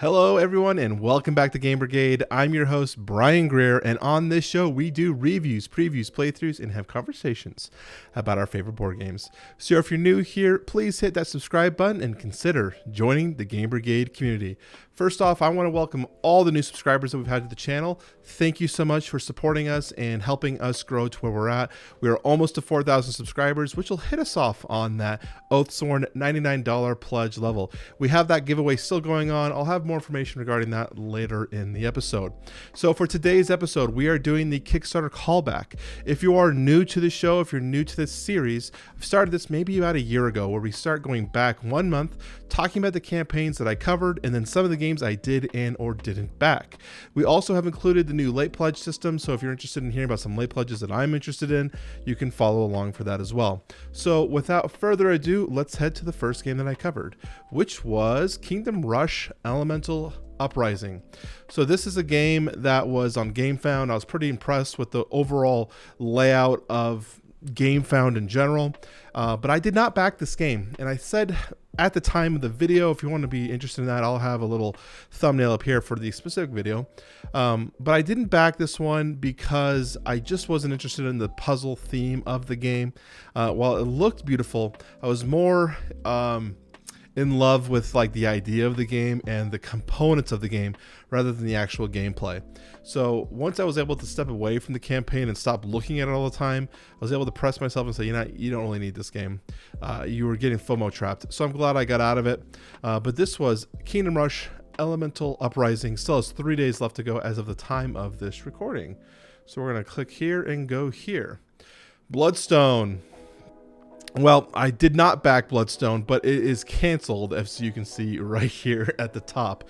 Hello everyone and welcome back to Game Brigade. I'm your host Brian Greer, and on this show we do reviews, previews, playthroughs, and have conversations about our favorite board games. So if you're new here, please hit that subscribe button and consider joining the Game Brigade community. First off, I want to welcome all the new subscribers that we've had to the channel. Thank you so much for supporting us and helping us grow to where we're at. We are almost to 4,000 subscribers, which will hit us off on that Oathsworn $99 pledge level. We have that giveaway still going on. I'll have more information regarding that later in the episode. So for today's episode, we are doing the Kickstarter callback. If you are new to the show, if you're new to this series, I've started this maybe about a year ago, where we start going back 1 month, talking about the campaigns that I covered and then some of the games I did and or didn't back. We also have included the new late pledge system, so if you're interested in hearing about some late pledges that I'm interested in, you can follow along for that as well. So without further ado, let's head to the first game that I covered, which was Kingdom Rush Elemental Uprising. So this is a game that was on GameFound. I was pretty impressed with the overall layout of GameFound in general, but I did not back this game, and I said at the time of the video, if you want to be interested in that, I'll have a little thumbnail up here for the specific video, but I didn't back this one because I just wasn't interested in the puzzle theme of the game. While it looked beautiful, I was more in love with like the idea of the game and the components of the game rather than the actual gameplay. So once I was able to step away from the campaign and stop looking at it all the time, I was able to press myself and say, you don't really need this game. You were getting FOMO trapped. So I'm glad I got out of it. But this was Kingdom Rush Elemental Uprising. Still has 3 days left to go as of the time of this recording. So we're going to click here and go here. Bloodstone. Well, I did not back Bloodstone, but it is canceled, as you can see right here at the top.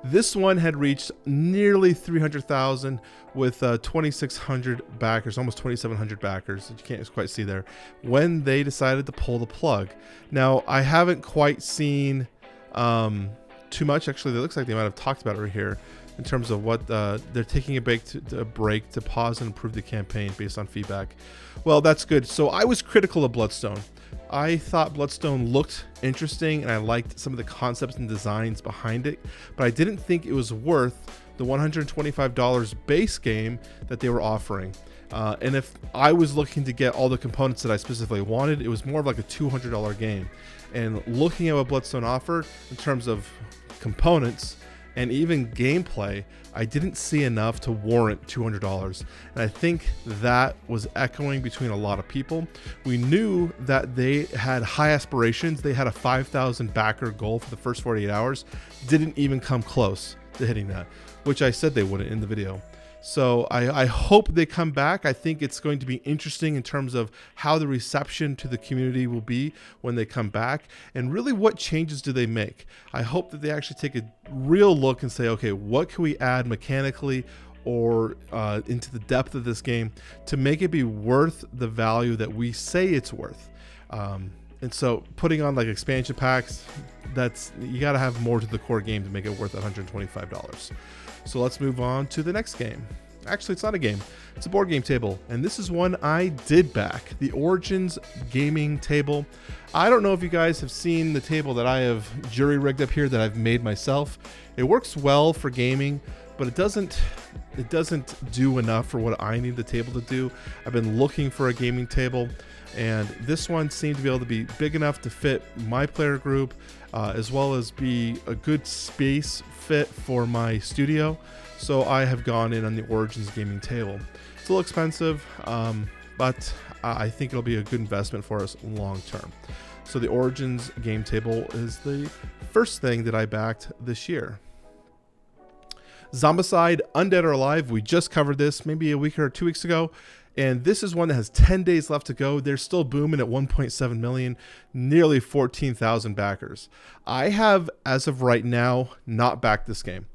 This one had reached nearly 300,000 with 2,600 backers, almost 2,700 backers, that you can't quite see there, when they decided to pull the plug. Now, I haven't quite seen too much. Actually, it looks like they might have talked about it right here in terms of what they're taking a break to pause and improve the campaign based on feedback. Well, that's good. So I was critical of Bloodstone. I thought Bloodstone looked interesting and I liked some of the concepts and designs behind it, but I didn't think it was worth the $125 base game that they were offering. And if I was looking to get all the components that I specifically wanted, it was more of like a $200 game. And looking at what Bloodstone offered in terms of components and even gameplay, I didn't see enough to warrant $200. And I think that was echoing between a lot of people. We knew that they had high aspirations. They had a 5,000 backer goal for the first 48 hours. Didn't even come close to hitting that, which I said they wouldn't in the video. So I hope they come back. I think it's going to be interesting in terms of how the reception to the community will be when they come back, and really what changes do they make. I hope that they actually take a real look and say, okay, what can we add mechanically or into the depth of this game to make it be worth the value that we say it's worth. And so putting on like expansion packs, you got to have more to the core game to make it worth $125. So let's move on to the next game. Actually, it's not a game. It's a board game table. And this is one I did back. The Origins gaming table. I don't know if you guys have seen the table that I have jury rigged up here that I've made myself. It works well for gaming, but it doesn't do enough for what I need the table to do. I've been looking for a gaming table, and this one seemed to be able to be big enough to fit my player group, as well as be a good space fit for my studio. So I have gone in on the Origins gaming table. It's a little expensive, but I think it'll be a good investment for us long term. So the Origins game table is the first thing that I backed this year. Zombicide, Undead or Alive, we just covered this maybe a week or 2 weeks ago, and this is one that has 10 days left to go. They're still booming at 1.7 million, nearly 14,000 backers. I have, as of right now, not backed this game.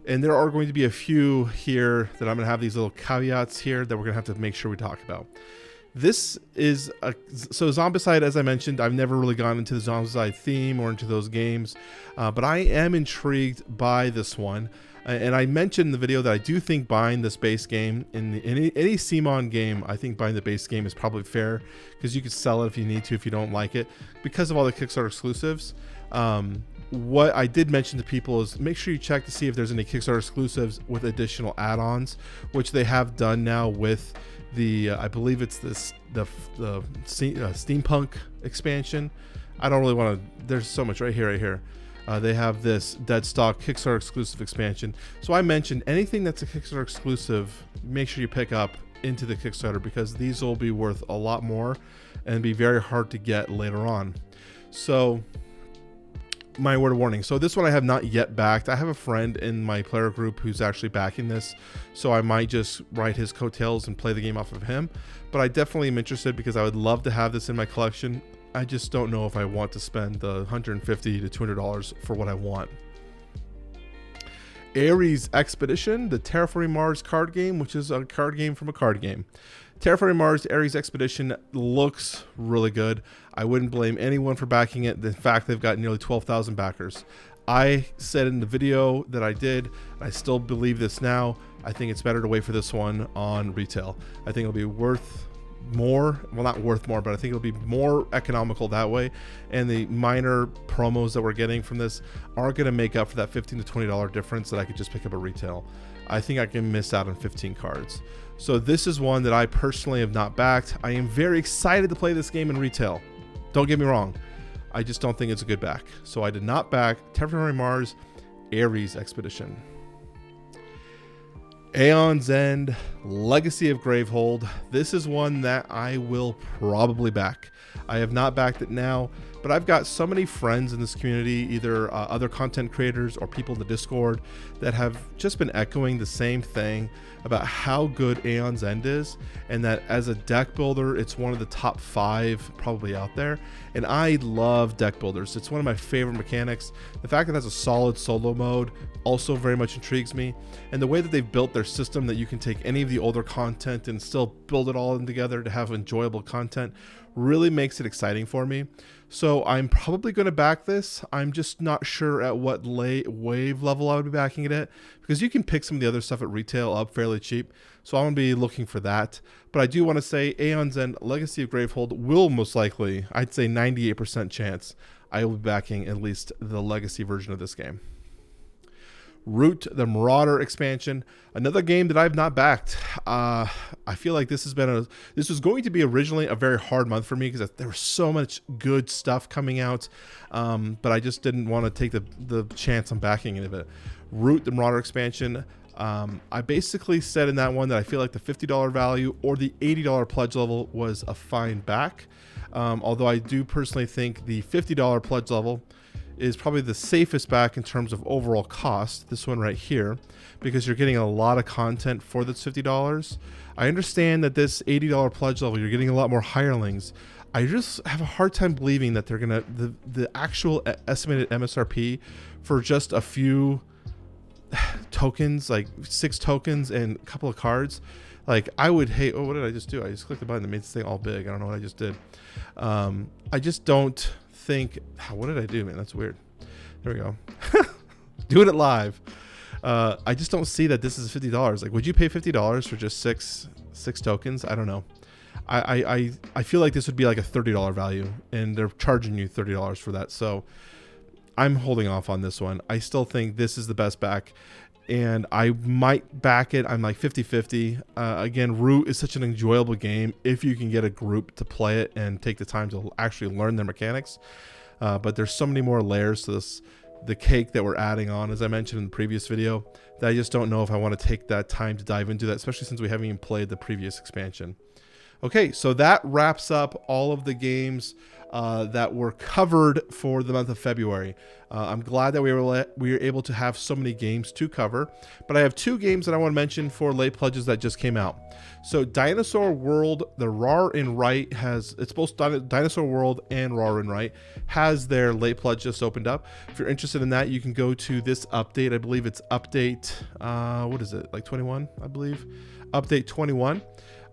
And there are going to be a few here that I'm going to have these little caveats here that we're going to have to make sure we talk about. This is so Zombicide, as I mentioned, I've never really gone into the Zombicide theme or into those games, but I am intrigued by this one. And I mentioned in the video that I do think buying this base game in any CMON game, I think buying the base game is probably fair, because you could sell it if you need to if you don't like it, because of all the Kickstarter exclusives. What I did mention to people is make sure you check to see if there's any Kickstarter exclusives with additional add-ons, which they have done now with the I believe it's the steampunk expansion. I don't really want to. There's so much right here. They have this Deadstock Kickstarter exclusive expansion. So I mentioned anything that's a Kickstarter exclusive, make sure you pick up into the Kickstarter, because these will be worth a lot more and be very hard to get later on. So my word of warning. So this one I have not yet backed. I have a friend in my player group who's actually backing this, so I might just ride his coattails and play the game off of him. But I definitely am interested because I would love to have this in my collection. I just don't know if I want to spend the $150 to $200 for what I want. Ares Expedition, the Terraforming Mars card game, which is a card game from a card game. Terraforming Mars Ares Expedition looks really good. I wouldn't blame anyone for backing it. In fact, they've got nearly 12,000 backers. I said in the video that I did, I still believe this now, I think it's better to wait for this one on retail. I think it'll be worth more, well, not worth more, but I think it'll be more economical that way, and the minor promos that we're getting from this are going to make up for that $15 to $20 difference that I could just pick up at retail. I think I can miss out on 15 cards. So this is one that I personally have not backed. I am very excited to play this game in retail. Don't get me wrong. I just don't think it's a good back. So I did not back Terraforming Mars Ares Expedition. Aeon's End Legacy of Gravehold. This is one that I will probably back. I have not backed it now, but I've got so many friends in this community, either other content creators or people in the Discord, that have just been echoing the same thing about how good Aeon's End is, and that as a deck builder, it's one of the top 5 probably out there. And I love deck builders. It's one of my favorite mechanics. The fact that it has a solid solo mode also very much intrigues me. And the way that they've built their system, that you can take any of the older content and still build it all in together to have enjoyable content, really makes it exciting for me. So I'm probably going to back this. I'm just not sure at what wave level I would be backing it at, because you can pick some of the other stuff at retail up fairly cheap. So I'm going to be looking for that. But I do want to say Aeon's End Legacy of Gravehold will most likely, I'd say 98% chance, I will be backing at least the Legacy version of this game. Root, the Marauder expansion, another game that I've not backed. I feel like this was going to be originally a very hard month for me because there was so much good stuff coming out, but I just didn't want to take the chance on backing any of it. Root, the Marauder expansion. I basically said in that one that I feel like the $50 value or the $80 pledge level was a fine back, although I do personally think the $50 pledge level is probably the safest back in terms of overall cost, this one right here, because you're getting a lot of content for this $50. I understand that this $80 pledge level, you're getting a lot more hirelings. I just have a hard time believing that they're gonna, the actual estimated MSRP for just a few tokens, like 6 tokens and a couple of cards, like I would hate. Oh, what did I just do? I just clicked the button that made this thing all big. I don't know what I just did. I just don't think, what did I do, man? That's weird. There we go. Doing it live. I just don't see that this is $50. Like, would you pay $50 for just six tokens? I don't know. I feel like this would be like a $30 value, and they're charging you $30 for that. So I'm holding off on this one. I still think this is the best back, and I might back it. I'm like 50-50. Again, Root is such an enjoyable game if you can get a group to play it and take the time to actually learn their mechanics. But there's so many more layers to this, the cake that we're adding on, as I mentioned in the previous video, that I just don't know if I want to take that time to dive into that, especially since we haven't even played the previous expansion. Okay, so that wraps up all of the games that were covered for the month of February. I'm glad that we were able to have so many games to cover, but I have 2 games that I want to mention for late pledges that just came out. So Dinosaur World, the Rawr and Write it's both Dinosaur World and Rawr and Write has their late pledge just opened up. If you're interested in that, you can go to this update. I believe it's update, what is it, like 21, I believe. Update 21.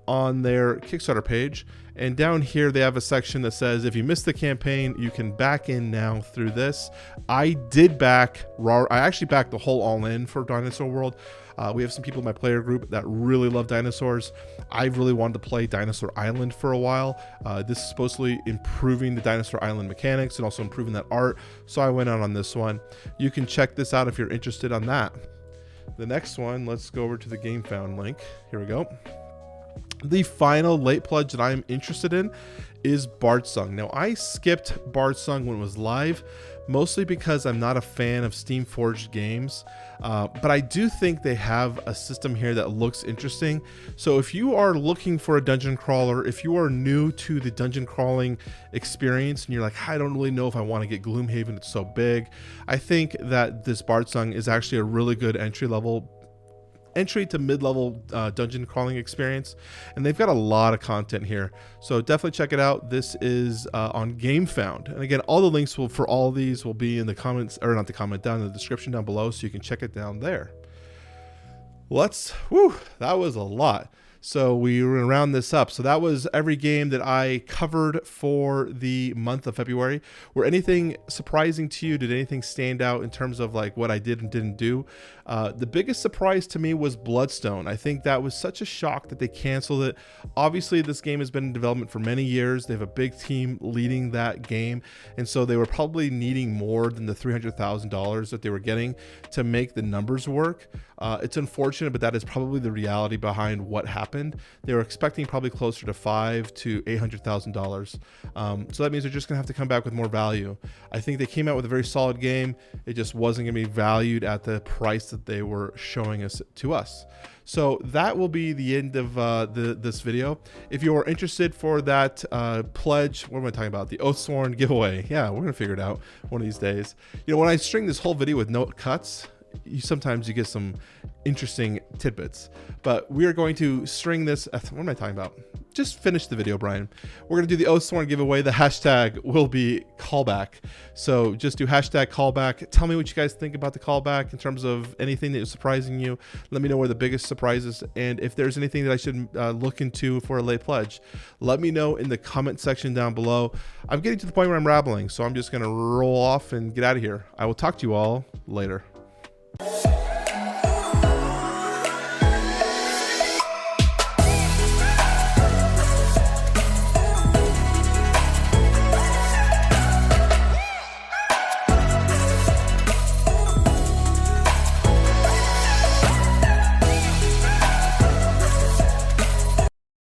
on their Kickstarter page. And down here, they have a section that says, if you missed the campaign, you can back in now through this. I did back Rawr. I actually backed the whole all-in for Dinosaur World. We have some people in my player group that really love dinosaurs. I've really wanted to play Dinosaur Island for a while. This is supposedly improving the Dinosaur Island mechanics and also improving that art. So I went out on this one. You can check this out if you're interested on that. The next one, let's go over to the Game Found link. Here we go. The final late pledge that I'm interested in is Bardsung. Now, I skipped Bardsung when it was live, mostly because I'm not a fan of Steam Forged games, but I do think they have a system here that looks interesting. So if you are looking for a dungeon crawler, if you are new to the dungeon crawling experience and you're like, I don't really know if I want to get Gloomhaven, it's so big, I think that this Bardsung is actually a really good entry to mid-level dungeon crawling experience, and they've got a lot of content here, so definitely check it out. This is on Game Found, and again, all the links for all of these will be in the comments, or not the comment, down in the description down below, so you can check it down there. That was a lot. So we were gonna round this up. So that was every game that I covered for the month of February. Were anything surprising to you? Did anything stand out in terms of like what I did and didn't do? The biggest surprise to me was Bloodstone. I think that was such a shock that they canceled it. Obviously, this game has been in development for many years. They have a big team leading that game, and so they were probably needing more than the $300,000 that they were getting to make the numbers work. It's unfortunate, but that is probably the reality behind what happened. They were expecting probably closer to $500,000 to $800,000. So that means they're just gonna have to come back with more value. I think they came out with a very solid game. It just wasn't gonna be valued at the price that they were showing us to us. So that will be the end of this video. If you are interested for that pledge, what am I talking about? The Oathsworn giveaway. Yeah, we're gonna figure it out one of these days. You know, when I string this whole video with no cuts, sometimes you get some interesting tidbits, but we are going to string this. What am I talking about? Just finish the video, Brian. We're going to do the Oathsworn giveaway. The hashtag will be callback. So just do hashtag callback. Tell me what you guys think about the callback in terms of anything that is surprising you. Let me know where the biggest surprise is. And if there's anything that I should look into for a late pledge, let me know in the comment section down below. I'm getting to the point where I'm rambling, so I'm just going to roll off and get out of here. I will talk to you all later.